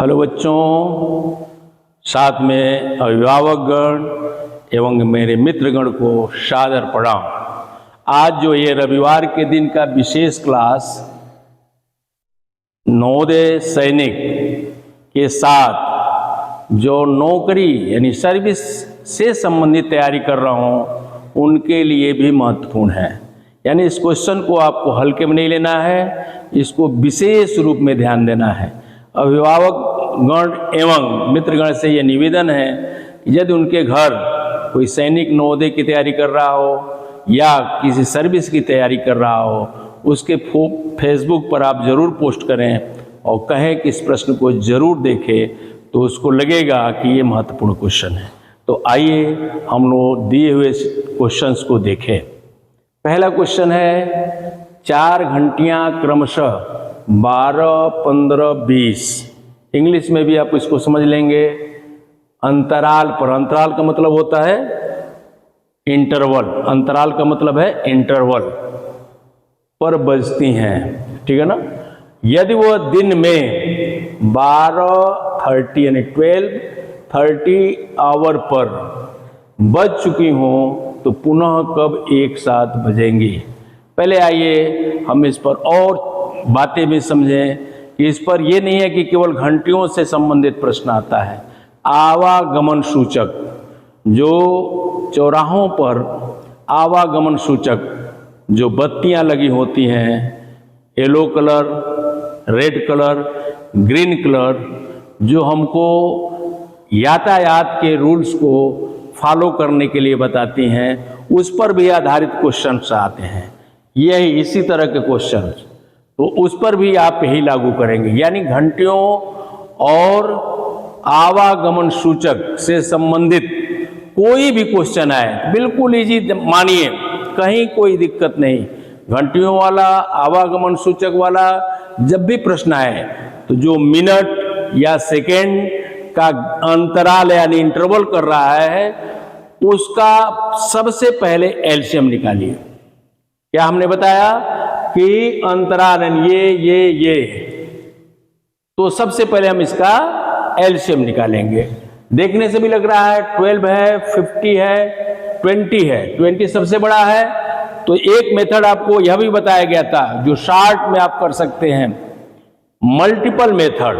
Hello बच्चों, साथ में अभिभावकगण एवं मेरे मित्रगण को सादर प्रणाम। आज जो ये रविवार के दिन का विशेष क्लास नवोदय सैनिक के साथ जो नौकरी यानी सर्विस से संबंधित तैयारी कर रहा हूँ उनके लिए भी महत्वपूर्ण है। यानी इस क्वेश्चन को आपको हल्के में नहीं लेना है, इसको विशेष रूप में ध्यान देना है। अभिभावक गण एवं मित्रगण से यह निवेदन है कि यदि उनके घर कोई सैनिक नवोदय की तैयारी कर रहा हो या किसी सर्विस की तैयारी कर रहा हो, उसके फेसबुक पर आप ज़रूर पोस्ट करें और कहें कि इस प्रश्न को ज़रूर देखें, तो उसको लगेगा कि ये महत्वपूर्ण क्वेश्चन है। तो आइए हम लोग दिए हुए क्वेश्चंस को देखें। पहला क्वेश्चन है 4 घंटियाँ क्रमशः 12, 15, 20। इंग्लिश में भी आप इसको समझ लेंगे अंतराल पर। अंतराल का मतलब होता है इंटरवल, अंतराल का मतलब है इंटरवल पर बजती हैं, ठीक है ना। यदि वह दिन में 12:30 यानी 12:30 आवर पर बज चुकी हों तो पुनः कब एक साथ बजेंगी। पहले आइए हम इस पर और बातें भी समझें कि इस पर यह नहीं है कि केवल घंटियों से संबंधित प्रश्न आता है। आवागमन सूचक, जो चौराहों पर आवागमन सूचक जो बत्तियां लगी होती हैं, yellow colour, red colour, green colour, जो हमको यातायात के रूल्स को फॉलो करने के लिए बताती हैं, उस पर भी आधारित क्वेश्चंस आते हैं। यही इसी तरह के क्वेश्चंस तो उस पर भी आप यही लागू करेंगे। यानी घंटियों और आवागमन सूचक से संबंधित कोई भी क्वेश्चन आए बिल्कुल इजी मानिए, कहीं कोई दिक्कत नहीं। घंटियों वाला, आवागमन सूचक वाला जब भी प्रश्न आए तो जो मिनट या सेकेंड का अंतराल यानी इंटरवल कर रहा है उसका सबसे पहले एलसीएम निकालिए। क्या हमने बताया कि अंतराल ये तो सबसे पहले हम इसका एलसीएम निकालेंगे। देखने से भी लग रहा है 12 है, 50 है, 20 है। 20 सबसे बड़ा है। तो एक मेथड आपको यह भी बताया गया था जो शॉर्ट में आप कर सकते हैं, मल्टीपल मेथड।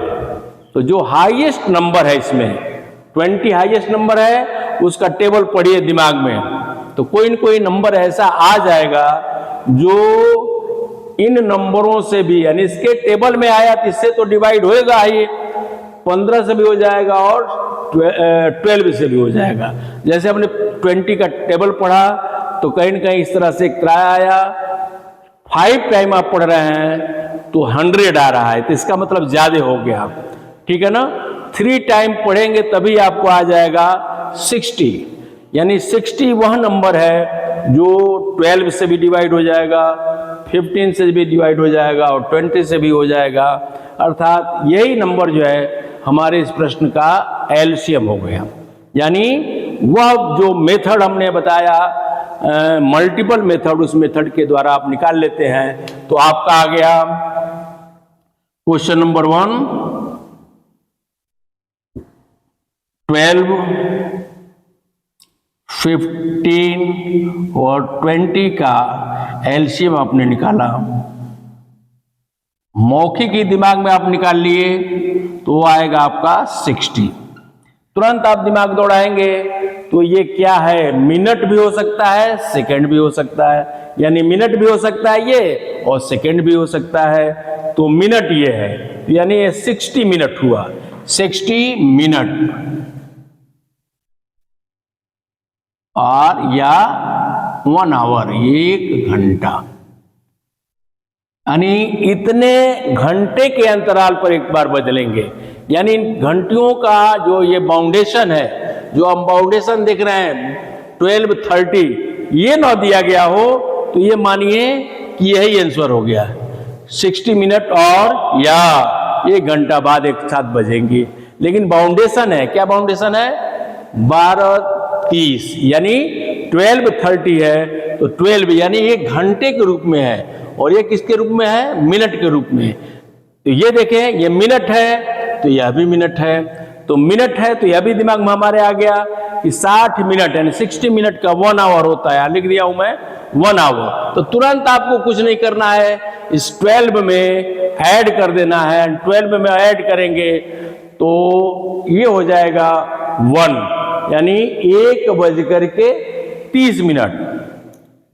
तो जो हाईएस्ट नंबर है इसमें 20 हाईएस्ट नंबर है, उसका टेबल पढ़िए दिमाग में, तो कोई न कोई नंबर ऐसा आ जाएगा जो इन नंबरों से भी, यानी इसके टेबल में आया तो इससे तो डिवाइड होएगा ही, 15 से भी हो जाएगा और 12 से भी हो जाएगा। जैसे हमने 20 का टेबल पढ़ा तो कहीं न कहीं इस तरह से एक त्राय आया, 5 टाइम आप पढ़ रहे हैं तो 100 आ रहा है, तो इसका मतलब ज्यादा हो गया, ठीक है ना। 3 टाइम पढ़ेंगे तभी आपको आ जाएगा 60, यानी 60 वह नंबर है जो 12 से भी डिवाइड हो जाएगा, 15 से भी डिवाइड हो जाएगा और 20 से भी हो जाएगा। अर्थात यही नंबर जो है हमारे इस प्रश्न का एलसीएम हो गया। यानी वह जो मेथड हमने बताया मल्टीपल मेथड, उस मेथड के द्वारा आप निकाल लेते हैं। तो आपका आ गया क्वेश्चन नंबर 1, 12, 15 और 20 का एलसीएम आपने निकाला। मौखिक ही दिमाग में आप निकाल लिए तो आएगा आपका 60। तुरंत आप दिमाग दौड़ाएंगे तो ये क्या है, मिनट भी हो सकता है, सेकंड भी हो सकता है। यानी मिनट भी हो सकता है ये और सेकंड भी हो सकता है। तो मिनट ये है, यानी ये 60 मिनट हुआ, 60 मिनट और या 1 आवर, 1 घंटा। यानी इतने घंटे के अंतराल पर एक बार बदलेंगे। यानी घंटियों का जो ये बाउंडेशन है, जो हम बाउंडेशन देख रहे हैं 12:30, ये ना दिया गया हो तो ये मानिए कि यही आंसर हो गया, 60 मिनट और या 1 घंटा बाद एक साथ बजेंगी। लेकिन बाउंडेशन है, क्या बाउंडेशन है, 12:30, यानी 12:30 है तो 12 यानी 1 घंटे के रूप में है और ये किसके रूप में है, मिनट के रूप में। तो ये देखें, ये मिनट है तो यह भी मिनट है, तो मिनट है तो यह भी दिमाग में हमारे आ गया कि 60 मिनट यानी 60 मिनट का 1 आवर होता है, लिख दिया हूं मैं 1 आवर। तो तुरंत आपको कुछ नहीं करना है, इस 12 में ऐड कर देना है, 12 में ऐड करेंगे तो ये हो जाएगा 1, यानी 1:30 मिनट,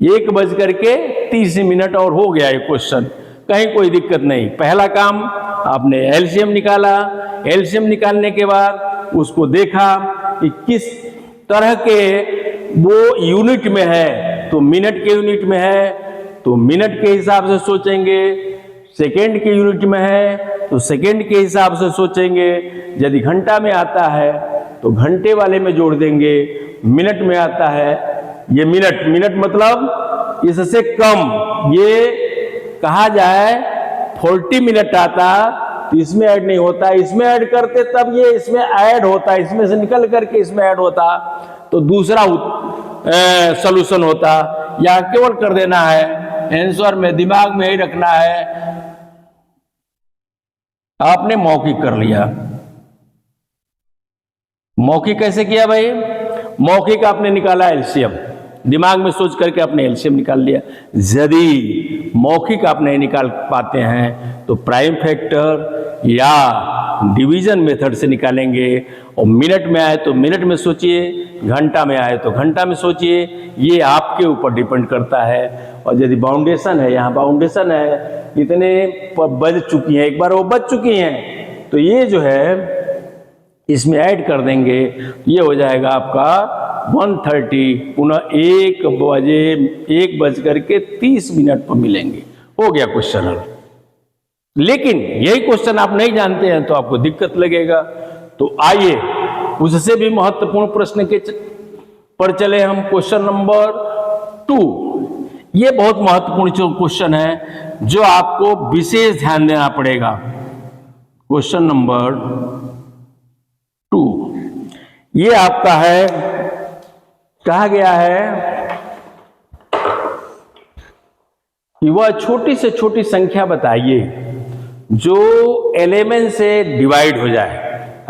1:30 और हो गया ये क्वेश्चन, कहीं कोई दिक्कत नहीं। पहला काम आपने एलसीएम निकाला, एलसीएम निकालने के बाद उसको देखा कि किस तरह के वो यूनिट में है, तो मिनट के यूनिट में है तो मिनट के हिसाब से सोचेंगे, सेकेंड के यूनिट में है तो सेकेंड के हिसाब से सोचेंगे, यदि घंटा में आता है तो घंटे वाले में जोड़ देंगे, मिनट में आता है ये मिनट मतलब इससे कम, ये कहा जाए 40 मिनट आता तो इसमें ऐड नहीं होता, इसमें ऐड करते तब ये इसमें ऐड होता, इसमें से निकल करके इसमें ऐड होता तो दूसरा सॉल्यूशन होता। या केवल कर देना है आंसर में, दिमाग में ही रखना है। आपने मौखिक कर लिया, मौखिक कैसे किया भाई? मौखिक आपने निकाला एलसीएम, दिमाग में सोच करके आपने एलसीएम निकाल लिया। यदि मौखिक आप नहीं निकाल पाते हैं तो प्राइम फैक्टर या डिवीजन मेथड से निकालेंगे, और मिनट में आए तो मिनट में सोचिए, घंटा में आए तो घंटा में सोचिए, ये आपके ऊपर डिपेंड करता है। और यदि बाउंडेशन है, यहाँ बाउंडेशन है, इतने बज चुकी हैं, एक बार वो बज चुकी हैं तो ये जो है इसमें ऐड कर देंगे, ये हो जाएगा आपका 1:30, पुनः 1:30 पर मिलेंगे। हो गया क्वेश्चन हल। लेकिन यही क्वेश्चन आप नहीं जानते हैं तो आपको दिक्कत लगेगा। तो आइए उससे भी महत्वपूर्ण प्रश्न के पर चले हम। क्वेश्चन नंबर 2, ये बहुत महत्वपूर्ण क्वेश्चन है जो आपको विशेष ध्यान देना पड़ेगा। क्वेश्चन नंबर 2 ये आपका है, कहा गया है कि वह छोटी से छोटी संख्या बताइए जो 11 से डिवाइड हो जाए,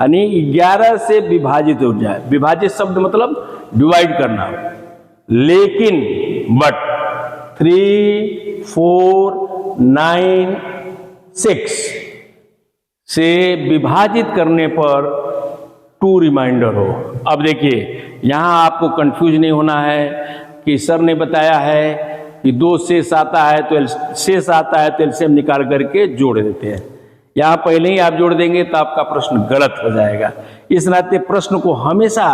यानी 11 से विभाजित हो जाए। विभाजित शब्द मतलब डिवाइड करना, लेकिन बट 3, 4, 9, 6 से विभाजित करने पर 2 रिमाइंडर हो। अब देखिए यहां आपको कंफ्यूज नहीं होना है कि सर ने बताया है कि 2 शेष आता है तो एलसीएम निकाल करके जोड़ देते हैं। यहां पहले ही आप जोड़ देंगे तो आपका प्रश्न गलत हो जाएगा। इस नाते प्रश्न को हमेशा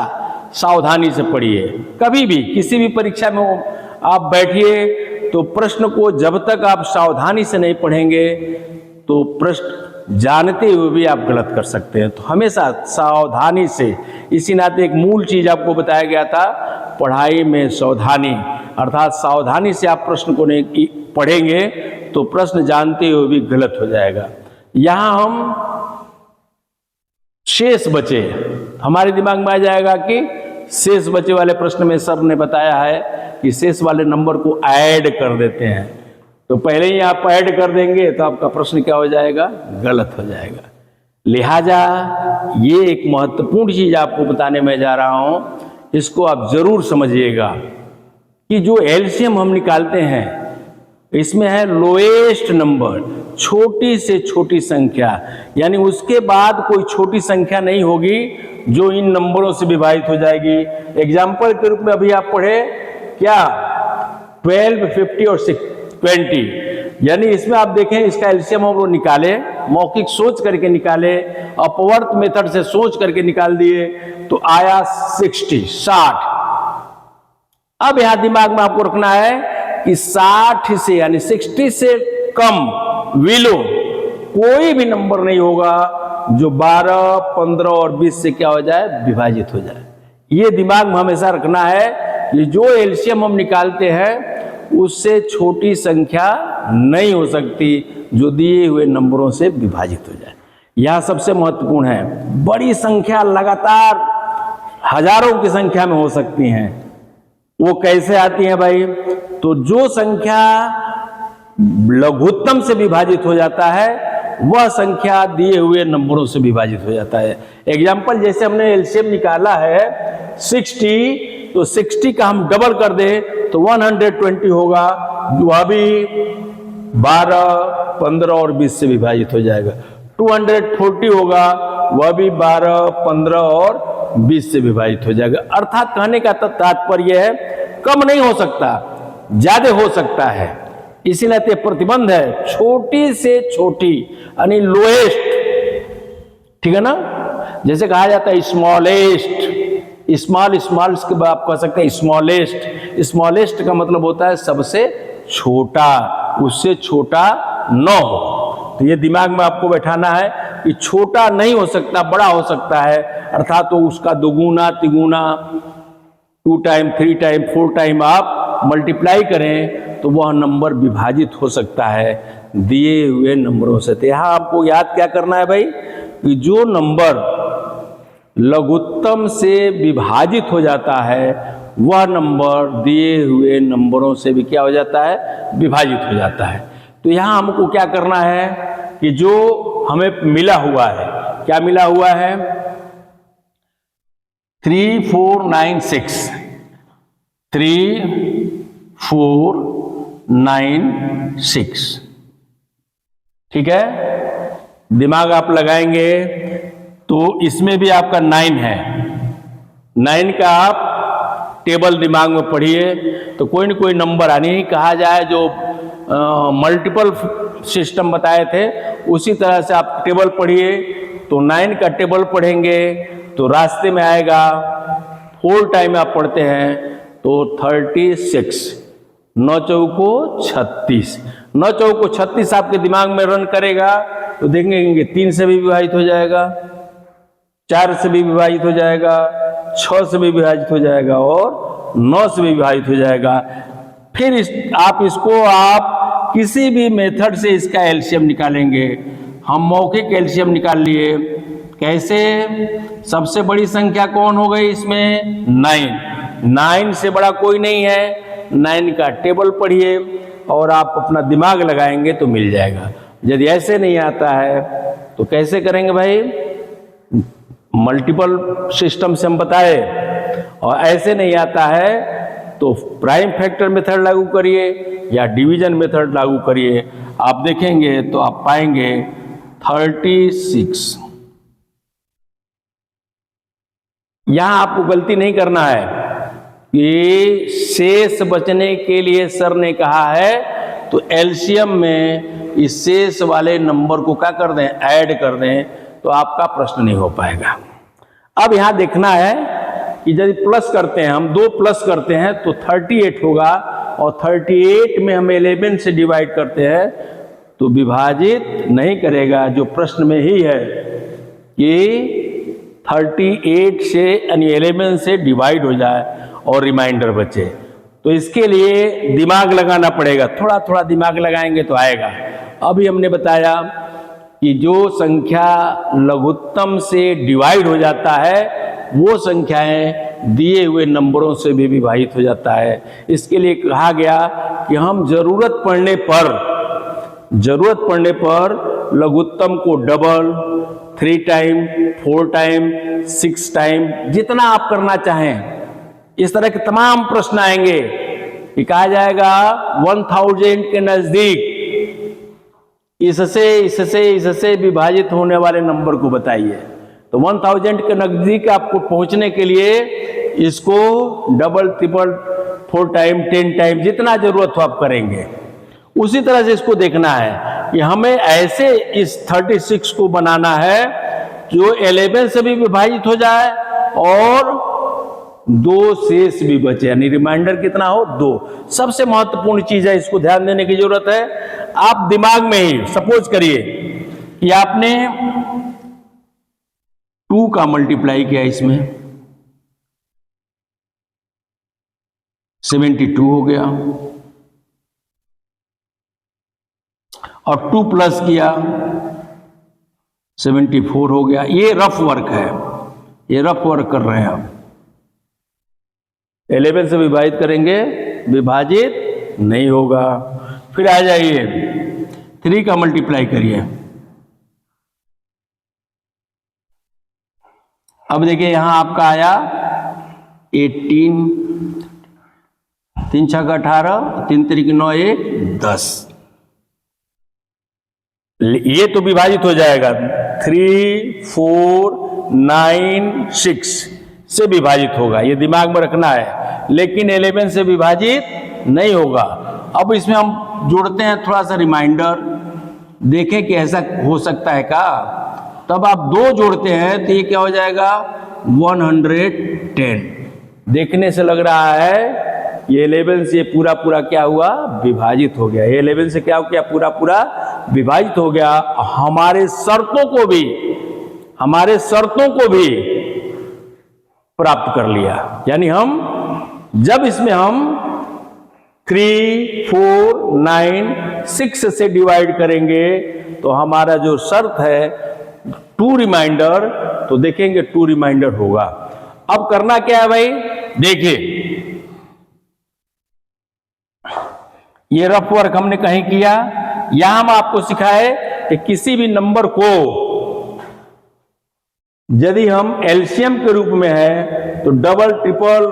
सावधानी से पढ़िए। कभी भी किसी भी परीक्षा में आप बैठिए तो प्रश्न को जब तक आप सावधानी से नहीं पढ़ेंगे तो प्रश्न जानते हुए भी आप गलत कर सकते हैं। तो हमेशा सावधानी से, इसी नाते एक मूल चीज आपको बताया गया था, पढ़ाई में सावधानी, अर्थात सावधानी से आप प्रश्न को नहीं पढ़ेंगे तो प्रश्न जानते हुए भी गलत हो जाएगा। यहां हम शेष बचे, हमारे दिमाग में आ जाएगा कि शेष बचे वाले प्रश्न में सर ने बताया है कि शेष वाले नंबर को ऐड कर देते हैं, तो पहले ही आप ऐड कर देंगे तो आपका प्रश्न क्या हो जाएगा? गलत हो जाएगा। लिहाजा ये एक महत्वपूर्ण चीज आपको बताने में जा रहा हूं, इसको आप जरूर समझिएगा कि जो एलसीएम हम निकालते हैं इसमें है लोएस्ट नंबर, छोटी से छोटी संख्या, यानी उसके बाद कोई छोटी संख्या नहीं होगी जो इन नंबरों से विभाजित हो जाएगी। एग्जाम्पल के रूप में अभी आप पढ़े क्या, 12, 50 और 20, यानी इसमें आप देखें इसका एलसीएम हम लोग निकाले, मौखिक सोच करके निकाले, अपवर्त मेथड से सोच करके निकाल दिए तो आया 60। अब यहां दिमाग में आपको रखना है कि 60 से यानी 60 से कम विलो कोई भी नंबर नहीं होगा जो 12, 15 और 20 से क्या हो जाए? विभाजित हो जाए। ये दिमाग में हमेशा रखना है कि जो एलसीएम हम निकालते हैं उससे छोटी संख्या नहीं हो सकती जो दिए हुए नंबरों से विभाजित हो जाए। यह सबसे महत्वपूर्ण है। बड़ी संख्या लगातार हजारों की संख्या में हो सकती हैं, वो कैसे आती है भाई? तो जो संख्या लघुत्तम से विभाजित हो जाता है वह संख्या दिए हुए नंबरों से विभाजित हो जाता है। एग्जाम्पल, जैसे हमने एलसीएम निकाला है 60, तो 60 का हम डबल कर दें तो 120 होगा, वह भी 12, 15 और 20 से विभाजित हो जाएगा। 240 होगा, वह भी 12, 15 और 20 से विभाजित हो जाएगा। अर्थात कहने का तात्पर्य है कम नहीं हो सकता, ज्यादा हो सकता है। इसी नाते प्रतिबंध है छोटी से छोटी, यानी लोएस्ट, ठीक है ना। जैसे कहा जाता है स्मॉलेस्ट, स्मॉल के बाद आप कह सकते हैं स्मॉलेस्ट। स्मॉलेस्ट का मतलब होता है सबसे छोटा, उससे छोटा न हो। तो ये दिमाग में आपको बैठाना है कि छोटा नहीं हो सकता, बड़ा हो सकता है। अर्थात तो उसका दुगुना तिगुना 2 टाइम 3 टाइम 4 टाइम आप मल्टीप्लाई करें तो वह नंबर विभाजित हो सकता है दिए हुए नंबरों से। तो यहाँ आपको याद क्या करना है भाई, कि जो नंबर लघुत्तम से विभाजित हो जाता है वह नंबर दिए हुए नंबरों से भी क्या हो जाता है, विभाजित हो जाता है। तो यहाँ हमको क्या करना है कि जो हमें मिला हुआ है, क्या मिला हुआ है, 3496, 3496, ठीक है। दिमाग आप लगाएंगे तो इसमें भी आपका 9 है। 9 का आप टेबल दिमाग में पढ़िए तो कोई न कोई नंबर, यानी कहा जाए जो मल्टीपल सिस्टम बताए थे उसी तरह से आप टेबल पढ़िए। तो 9 का टेबल पढ़ेंगे तो रास्ते में आएगा, 4 टाइम आप पढ़ते हैं तो 36, 9 चौको 36, 9 चौको 36 आपके दिमाग में रन करेगा तो देखेंगे 3 से भी विभाजित हो जाएगा, 4 से भी विभाजित हो जाएगा, 6 से भी विभाजित हो जाएगा और 9 से भी विभाजित हो जाएगा। फिर आप किसी भी मेथड से इसका एलसीएम निकालेंगे। हम मौखिक एलसीएम निकाल लिए। कैसे? सबसे बड़ी संख्या कौन हो गई इसमें? 9 से बड़ा कोई नहीं है। 9 का टेबल पढ़िए और आप अपना दिमाग लगाएंगे तो मिल जाएगा। यदि ऐसे नहीं आता है तो कैसे करेंगे भाई? मल्टीपल सिस्टम से हम बताए, और ऐसे नहीं आता है तो प्राइम फैक्टर मेथड लागू करिए या डिवीजन मेथड लागू करिए। आप देखेंगे तो आप पाएंगे 36। यहां आपको गलती नहीं करना है कि शेष बचने के लिए सर ने कहा है तो एलसीएम में इस शेष वाले नंबर को क्या कर दें, ऐड कर दें, तो आपका प्रश्न नहीं हो पाएगा। अब यहां देखना है कि यदि प्लस करते हैं, हम 2 प्लस करते हैं तो 38 होगा, और 38 में हम 11 से डिवाइड करते हैं तो विभाजित नहीं करेगा। जो प्रश्न में ही है कि 38 से यानी 11 से डिवाइड हो जाए और रिमाइंडर बचे, तो इसके लिए दिमाग लगाना पड़ेगा। थोड़ा थोड़ा दिमाग लगाएंगे तो आएगा। अभी हमने बताया कि जो संख्या लघुत्तम से डिवाइड हो जाता है वो संख्याएं दिए हुए नंबरों से भी विभाजित हो जाता है। इसके लिए कहा गया कि हम जरूरत पड़ने पर लघुत्तम को डबल, 3 टाइम, 4 टाइम, 6 टाइम, जितना आप करना चाहें, इस तरह के तमाम प्रश्न आएंगे कि कहा जाएगा 1000 के नजदीक इससे विभाजित होने वाले नंबर को बताइए। तो 1000 के नजदीक आपको पहुंचने के लिए इसको डबल, ट्रिपल, 4 टाइम, 10 टाइम, जितना जरूरत हो आप करेंगे। उसी तरह से इसको देखना है कि हमें ऐसे इस 36 को बनाना है जो 11 से भी विभाजित हो जाए और 2 शेष भी बचे, यानी रिमाइंडर कितना हो, 2। सबसे महत्वपूर्ण चीज है, इसको ध्यान देने की जरूरत है। आप दिमाग में ही सपोज करिए कि आपने 2 का मल्टीप्लाई किया, इसमें 72 हो गया, और 2 प्लस किया 74 हो गया। ये रफ वर्क है, ये रफ वर्क कर रहे हैं हम। 11 से विभाजित करेंगे, विभाजित नहीं होगा। फिर आ जाइए 3 का मल्टीप्लाई करिए, अब देखिए यहां आपका आया 18, 3 छक 18, 3 तिरिक 9, 1 10। ये तो विभाजित हो जाएगा 3, 4, 9, 6 से विभाजित होगा, ये दिमाग में रखना है। लेकिन 11 से विभाजित नहीं होगा। अब इसमें हम जोड़ते हैं थोड़ा सा रिमाइंडर, देखें कि ऐसा हो सकता है क्या। तब आप 2 जोड़ते हैं तो ये क्या हो जाएगा 110। देखने से लग रहा है ये 11 से पूरा पूरा क्या हुआ, विभाजित हो गया। ये 11 से क्या हो गया, पूरा पूरा विभाजित हो गया। हमारे शर्तों को भी प्राप्त कर लिया। यानी हम जब इसमें हम 3, 4, 9, 6 से डिवाइड करेंगे तो हमारा जो शर्त है 2 रिमाइंडर, तो देखेंगे 2 रिमाइंडर होगा। अब करना क्या है भाई, देखिए ये रफ वर्क हमने कहीं किया। यहां हम आपको सिखाए कि किसी भी नंबर को यदि हम एलसीएम के रूप में है तो डबल, ट्रिपल,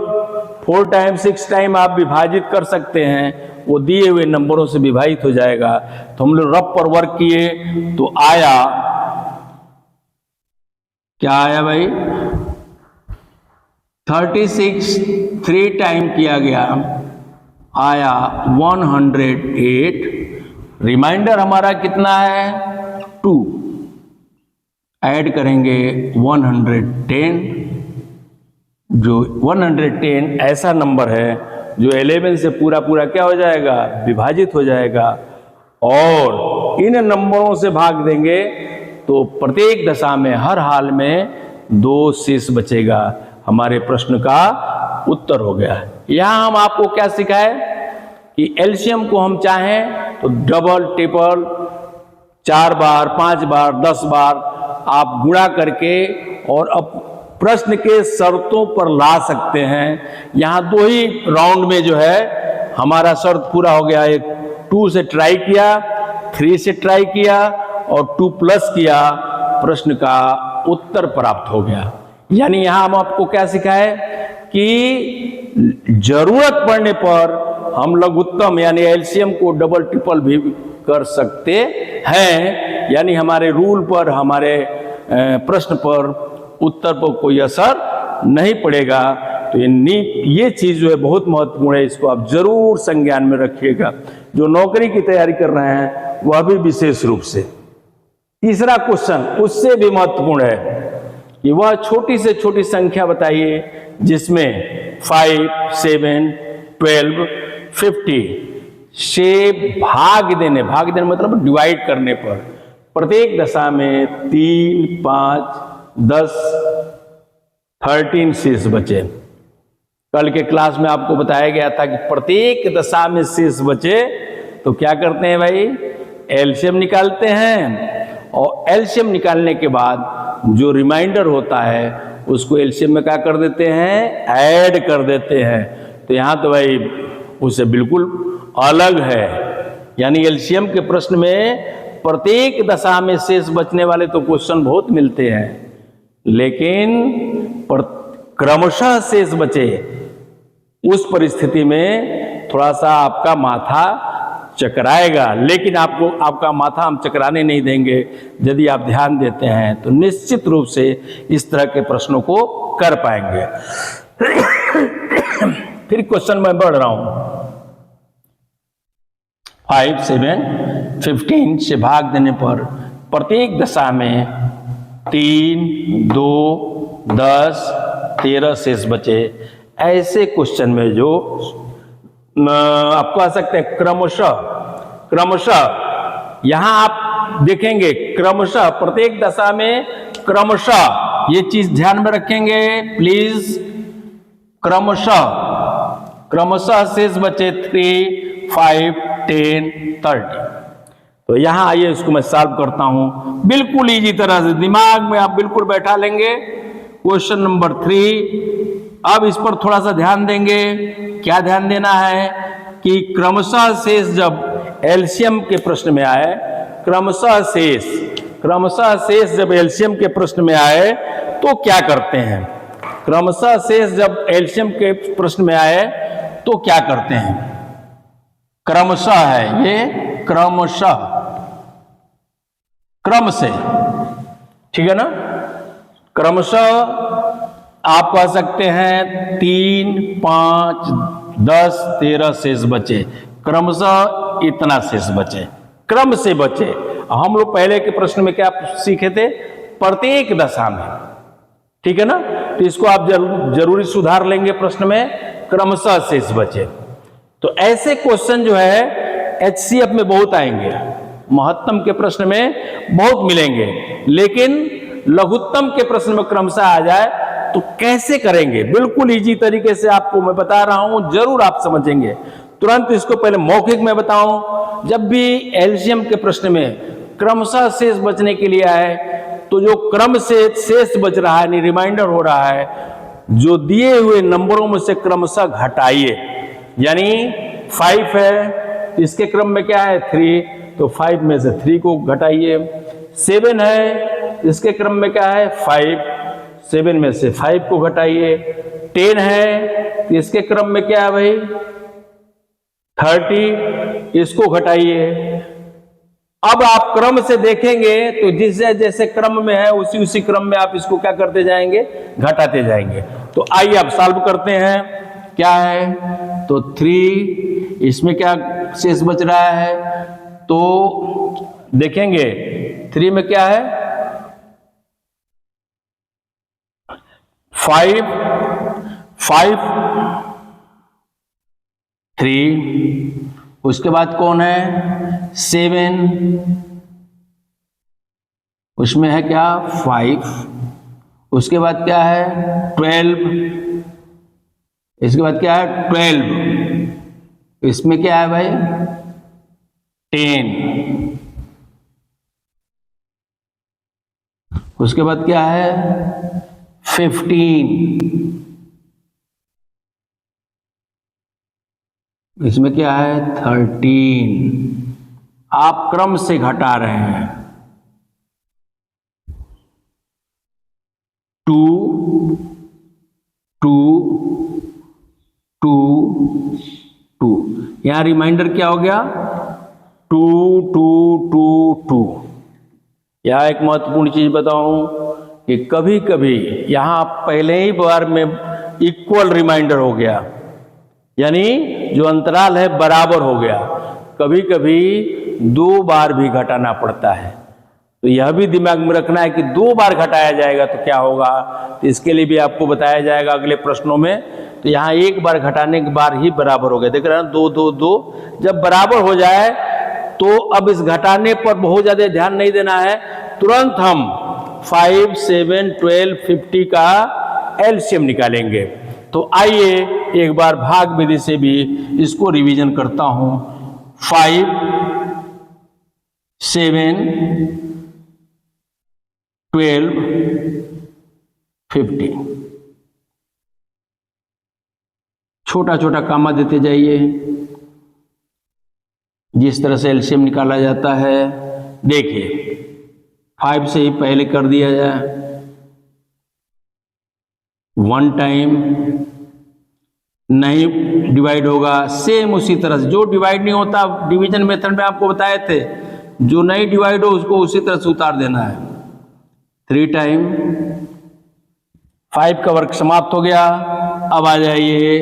4 टाइम, 6 टाइम आप विभाजित कर सकते हैं। वो दिए हुए नंबरों से विभाजित हो जाएगा। तो हम लोग रफ पर वर्क किए तो आया, क्या आया भाई 36, 3 टाइम किया गया, आया 108। रिमाइंडर हमारा कितना है 2, ऐड करेंगे 110। जो 110 ऐसा नंबर है जो 11 से पूरा पूरा क्या हो जाएगा, विभाजित हो जाएगा। और इन नंबरों से भाग देंगे तो प्रत्येक दशा में हर हाल में 2 शेष बचेगा। हमारे प्रश्न का उत्तर हो गया। यहां हम आपको क्या सिखाए कि एलसीएम को हम चाहें तो डबल, ट्रिपल 4 बार, 5 बार, 10 बार आप गुणा करके और अब प्रश्न के शर्तों पर ला सकते हैं। यहां 2 ही राउंड में जो है हमारा शर्त पूरा हो गया। एक 2 से ट्राई किया, 3 से ट्राई किया और 2 प्लस किया, प्रश्न का उत्तर प्राप्त हो गया। यानी यहां हम आपको क्या सिखाए कि जरूरत पड़ने पर हम लघुत्तम यानी एलसीएम को डबल, ट्रिपल भी कर सकते हैं। यानी हमारे रूल पर, हमारे प्रश्न पर, उत्तर पर कोई असर नहीं पड़ेगा। तो ये चीज जो है बहुत महत्वपूर्ण है, इसको आप जरूर संज्ञान में रखिएगा। जो नौकरी की तैयारी कर रहे हैं वह भी विशेष रूप से। तीसरा क्वेश्चन उससे भी महत्वपूर्ण है कि वह छोटी से छोटी संख्या बताइए जिसमें 5, 7, 12, 50 से भाग देने मतलब डिवाइड करने पर प्रत्येक दशा में 3, 5, 10, 13 शेष बचे। कल के क्लास में आपको बताया गया था कि प्रत्येक दशा में शेष बचे तो क्या करते हैं भाई, एलसीएम निकालते हैं। और एलसीएम निकालने के बाद जो रिमाइंडर होता है उसको एलसीएम में क्या कर देते हैं, ऐड कर देते हैं। तो यहाँ तो भाई उससे बिल्कुल अलग है। यानी एलसीएम के प्रश्न में प्रत्येक दशा में शेष बचने वाले तो क्वेश्चन बहुत मिलते हैं, लेकिन क्रमशः शेष बचे उस परिस्थिति में थोड़ा सा आपका माथा चकराएगा। लेकिन आपका माथा हम चकराने नहीं देंगे। यदि आप ध्यान देते हैं तो निश्चित रूप से इस तरह के प्रश्नों को कर पाएंगे। फिर क्वेश्चन में बढ़ रहा हूं। 5, 7, 15 से भाग देने पर प्रत्येक दशा में 3, 2, 10, 13 शेष बचे। ऐसे क्वेश्चन में जो आपको आ सकते हैं क्रमशः यहां आप देखेंगे क्रमशः प्रत्येक दशा में क्रमशः, ये चीज ध्यान में रखेंगे प्लीज। क्रमशः शेष बचे 3, 5, 10, 30। तो यहां आइए इसको मैं सॉल्व करता हूं बिल्कुल इजी तरह से, दिमाग में आप बिल्कुल बैठा लेंगे। Question number 3। अब इस पर थोड़ा सा ध्यान देंगे। क्या ध्यान देना है कि क्रमशः शेष जब एलसीएम के प्रश्न में आए, क्रमशः शेष क्रमशः शेष जब एलसीएम के प्रश्न में आए तो क्या करते हैं? क्रमशः शेष जब एलसीएम के प्रश्न में आए तो क्या करते हैं? क्रमशः है ये, क्रमशः, क्रम से, ठीक है ना। क्रमशः आप कह सकते हैं 3, 5, 10, 13 शेष बचे, क्रमशः इतना शेष बचे, क्रम से बचे। हम लोग पहले के प्रश्न में क्या सीखे थे? प्रत्येक दशा में, ठीक है ना। तो इसको आप जरूरी सुधार लेंगे प्रश्न में, क्रमशः शेष बचे। तो ऐसे क्वेश्चन जो है एचसीएफ में बहुत आएंगे, महत्तम के प्रश्न में बहुत मिलेंगे, लेकिन लघुत्तम के प्रश्न में क्रमशः आ जाए तो कैसे करेंगे? बिल्कुल इजी तरीके से आपको मैं बता रहा हूं, जरूर आप समझेंगे। तुरंत इसको पहले मौखिक में बताऊं, जब भी एलसीएम के प्रश्न में क्रमशः शेष बचने के लिए आए तो जो क्रम से शेष बच रहा है, यानी रिमाइंडर हो रहा है, जो दिए हुए नंबरों में से क्रमशः घटाइए। यानी 5 है, इसके क्रम में क्या है? 3, तो 5 में से 3 को घटाइए। 7 है, इसके क्रम में क्या है? 5, 7 में से 5 को घटाइए। 10 है, इसके क्रम में क्या है भाई? 30, इसको घटाइए। अब आप क्रम से देखेंगे तो जिस जैसे क्रम में है उसी क्रम में आप इसको क्या करते जाएंगे? घटाते जाएंगे। तो आइए आप सॉल्व करते हैं। क्या है? तो 3, इसमें क्या शेष बच रहा है? तो देखेंगे 3 में क्या है? 5, 3, उसके बाद कौन है? 7, उसमें है क्या? 5, उसके बाद क्या है? 12, इसके बाद क्या है? 12, इसमें क्या है भाई? 10, उसके बाद क्या है? 15, इसमें क्या है? 13। आप क्रम से घटा रहे हैं। 2, 2, 2, 2, यहां रिमाइंडर क्या हो गया? 2, 2, 2, 2। यहां एक महत्वपूर्ण चीज बताऊं कि कभी कभी यहां पहले ही बार में इक्वल रिमाइंडर हो गया, यानी जो अंतराल है बराबर हो गया। कभी कभी 2 बार भी घटाना पड़ता है, तो यह भी दिमाग में रखना है कि 2 बार घटाया जाएगा तो क्या होगा। तो इसके लिए भी आपको बताया जाएगा अगले प्रश्नों में। तो यहाँ 1 बार घटाने के बाद ही बराबर हो गया। देख रहे हैं 2, 2, 2। जब बराबर हो जाए तो अब इस घटाने पर बहुत ज्यादा ध्यान नहीं देना है, तुरंत हम 5, 7, 12, 50 का एलसीएम निकालेंगे। तो आइए एक बार भाग विधि से भी इसको रिवीजन करता हूं। 5, 7, 12, 50। छोटा छोटा कामा देते जाइए जिस तरह से एलसीएम निकाला जाता है। देखिए 5 से ही पहले कर दिया जाए। 1 टाइम नहीं डिवाइड होगा, सेम उसी तरह से। जो डिवाइड नहीं होता डिवीजन मेथड में आपको बताए थे, जो नहीं डिवाइड हो उसको उसी तरह से उतार देना है। 3 टाइम 5 का वर्क समाप्त हो गया। अब आ जाइए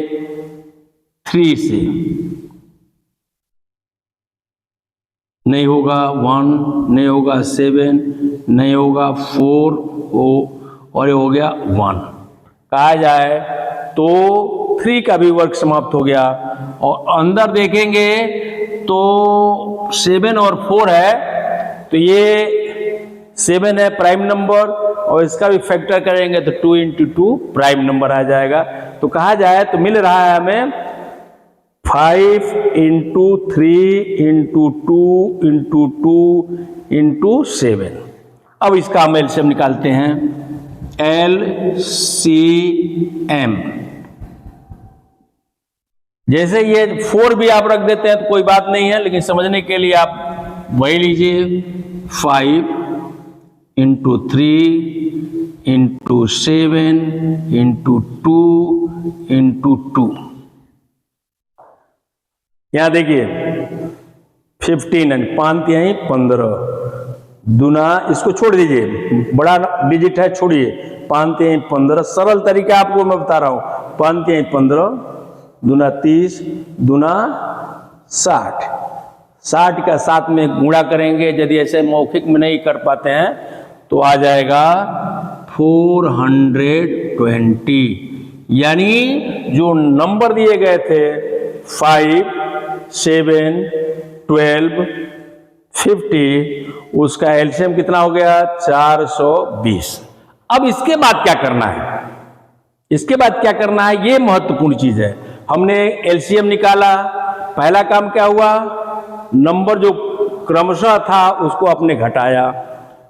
3 से, नहीं होगा 1, नहीं होगा 7, नहीं होगा 4 और ये हो गया 1। कहा जाए तो 3 का भी वर्क समाप्त हो गया। और अंदर देखेंगे तो 7 और 4 है, तो ये 7 है प्राइम नंबर और इसका भी फैक्टर करेंगे तो 2 × 2 प्राइम नंबर आ जाएगा। तो कहा जाए तो मिल रहा है हमें 5 × 3 × 2 × 2 × 7। अब इसका हम एलसीएम निकालते हैं। LCM, जैसे ये 4 भी आप रख देते हैं तो कोई बात नहीं है, लेकिन समझने के लिए आप वही लीजिए। 5 इंटू 3 इंटू 7 इंटू 2 इंटू 2। यहां देखिए 15 एंड 5 यहीं 15 दुना, इसको छोड़ दीजिए, बड़ा डिजिट है छोड़िए, 5 यहीं 15। सरल तरीका आपको मैं बता रहा हूं, 5 यहीं 15 दुना 30 दुना 60। 60 का 7 में गुणा करेंगे, यदि ऐसे मौखिक में नहीं कर पाते हैं तो आ जाएगा 420। यानी जो नंबर दिए गए थे 5, 7, 12, 50, उसका एलसीएम कितना हो गया 420। अब इसके बाद क्या करना है, इसके बाद क्या करना है, ये महत्वपूर्ण चीज है। हमने एलसीएम निकाला, पहला काम क्या हुआ, नंबर जो क्रमशः था उसको आपने घटाया,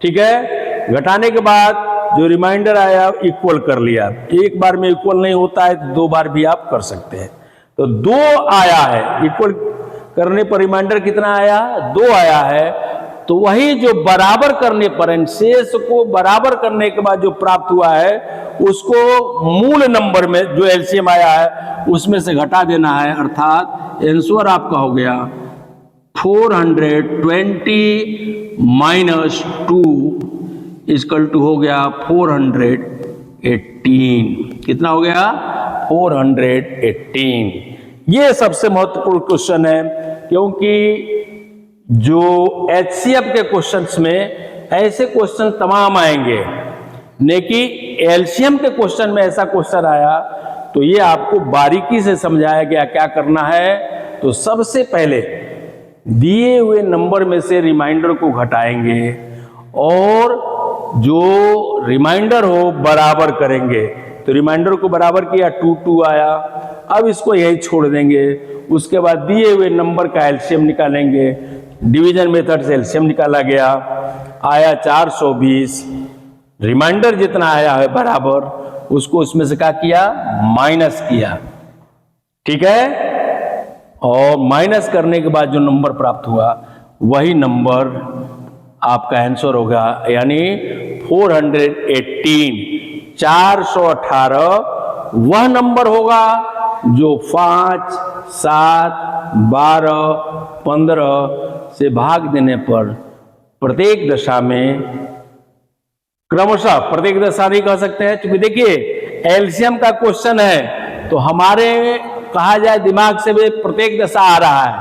ठीक है। घटाने के बाद जो रिमाइंडर आया इक्वल कर लिया। एक बार में इक्वल नहीं होता है तो 2 बार भी आप कर सकते हैं। तो 2 आया है, इक्वल करने पर रिमाइंडर कितना आया, 2 आया है। तो वही जो बराबर करने पर, शेष को बराबर करने के बाद जो प्राप्त हुआ है उसको मूल नंबर में जो एलसीएम आया है उसमें से घटा देना है। अर्थात आंसर आपका हो गया 420 माइनस 2 इक्वल टू हो गया 418। कितना हो गया 418। ये सबसे महत्वपूर्ण क्वेश्चन है, क्योंकि जो एचसीएफ के क्वेश्चंस में ऐसे क्वेश्चन तमाम आएंगे, लेकिन एलसीएम के क्वेश्चन में ऐसा क्वेश्चन आया तो ये आपको बारीकी से समझाया गया क्या करना है। तो सबसे पहले दिए हुए नंबर में से रिमाइंडर को घटाएंगे और जो रिमाइंडर हो बराबर करेंगे। तो रिमाइंडर को बराबर किया 2 आया, अब इसको यही छोड़ देंगे। उसके बाद दिए हुए नंबर का एलसीएम निकालेंगे, डिवीजन मेथड से एलसीएम निकाला गया, आया 420। रिमाइंडर जितना आया है बराबर, उसको उसमें से क्या किया, माइनस किया, ठीक है। और माइनस करने के बाद जो नंबर प्राप्त हुआ वही नंबर आपका आंसर होगा, यानी 418। 418 वह नंबर होगा जो 5, 7, 12, 15 से भाग देने पर प्रत्येक दशा में क्रमशः, प्रत्येक दशा नहीं कह सकते हैं क्योंकि देखिए एलसीएम का क्वेश्चन है तो हमारे कहा जाए दिमाग से भी प्रत्येक दशा आ रहा है।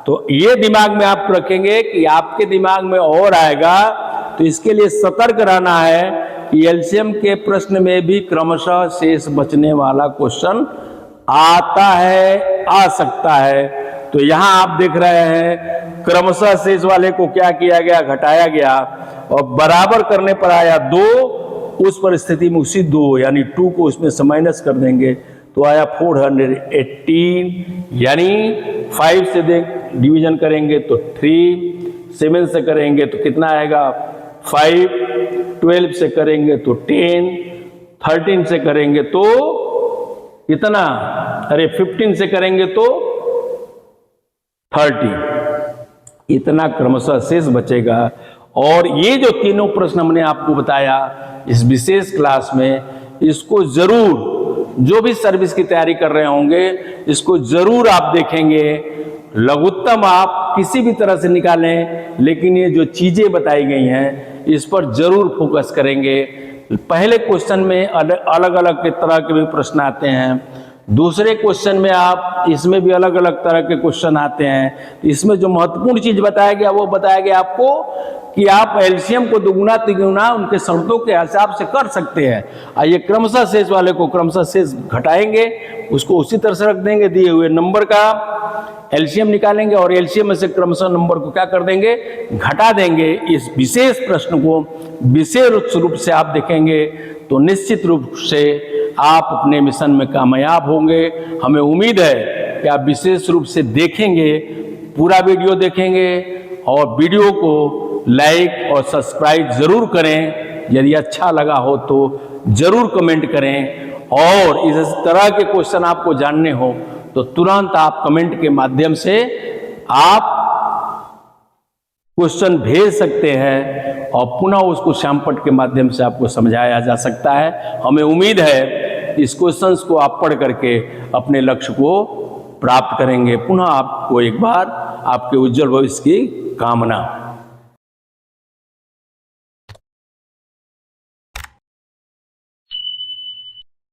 तो ये दिमाग में आप रखेंगे कि आपके दिमाग में और आएगा, तो इसके लिए सतर्क रहना है कि एलसीएम के प्रश्न में भी क्रमशः शेष बचने वाला क्वेश्चन आता है, आ सकता है। तो यहां आप देख रहे हैं क्रमशः शेष वाले को क्या किया गया, घटाया गया और बराबर करने पर आया 2। उस परिस्थिति में उसी 2 यानी 2 को उसमें से माइनस कर देंगे तो आया 418। यानी 5 से डिवीजन करेंगे तो 3, 7 से करेंगे तो कितना आएगा 5, 12 से करेंगे तो 10, 13 से करेंगे तो कितना, अरे 15 से करेंगे तो 30। इतना क्रमशः शेष बचेगा। और ये जो तीनों प्रश्न हमने आपको बताया इस विशेष क्लास में, इसको जरूर जो भी सर्विस की तैयारी कर रहे होंगे इसको जरूर आप देखेंगे। लघुत्तम आप किसी भी तरह से निकालें, लेकिन ये जो चीजें बताई गई हैं इस पर जरूर फोकस करेंगे। पहले क्वेश्चन में अलग अलग तरह के भी प्रश्न आते हैं, दूसरे क्वेश्चन में आप इसमें भी अलग अलग तरह के क्वेश्चन आते हैं। इसमें जो महत्वपूर्ण चीज बताया गया वो बताया गया आपको कि आप एलसीएम को दुगुना तिगुना उनके शर्तों के हिसाब से कर सकते हैं। आइए क्रमशः शेष वाले को क्रमशः शेष घटाएंगे, उसको उसी तरह से रख देंगे, दिए हुए नंबर का एलसीएम निकालेंगे और एलसीएम में से क्रमशः नंबर को क्या कर देंगे, घटा देंगे। इस विशेष प्रश्न को विशेष रूप से आप देखेंगे तो निश्चित रूप से आप अपने मिशन में कामयाब होंगे। हमें उम्मीद है कि आप विशेष रूप से देखेंगे, पूरा वीडियो देखेंगे और वीडियो को लाइक और सब्सक्राइब जरूर करें। यदि अच्छा लगा हो तो जरूर कमेंट करें और इस तरह के क्वेश्चन आपको जानने हो तो तुरंत आप कमेंट के माध्यम से आप क्वेश्चन भेज सकते हैं और पुनः उसको श्यामपट्ट के माध्यम से आपको समझाया जा सकता है। हमें उम्मीद है इस क्वेश्चंस को आप पढ़ करके अपने लक्ष्य को प्राप्त करेंगे। पुनः आपको एक बार आपके उज्जवल भविष्य की कामना।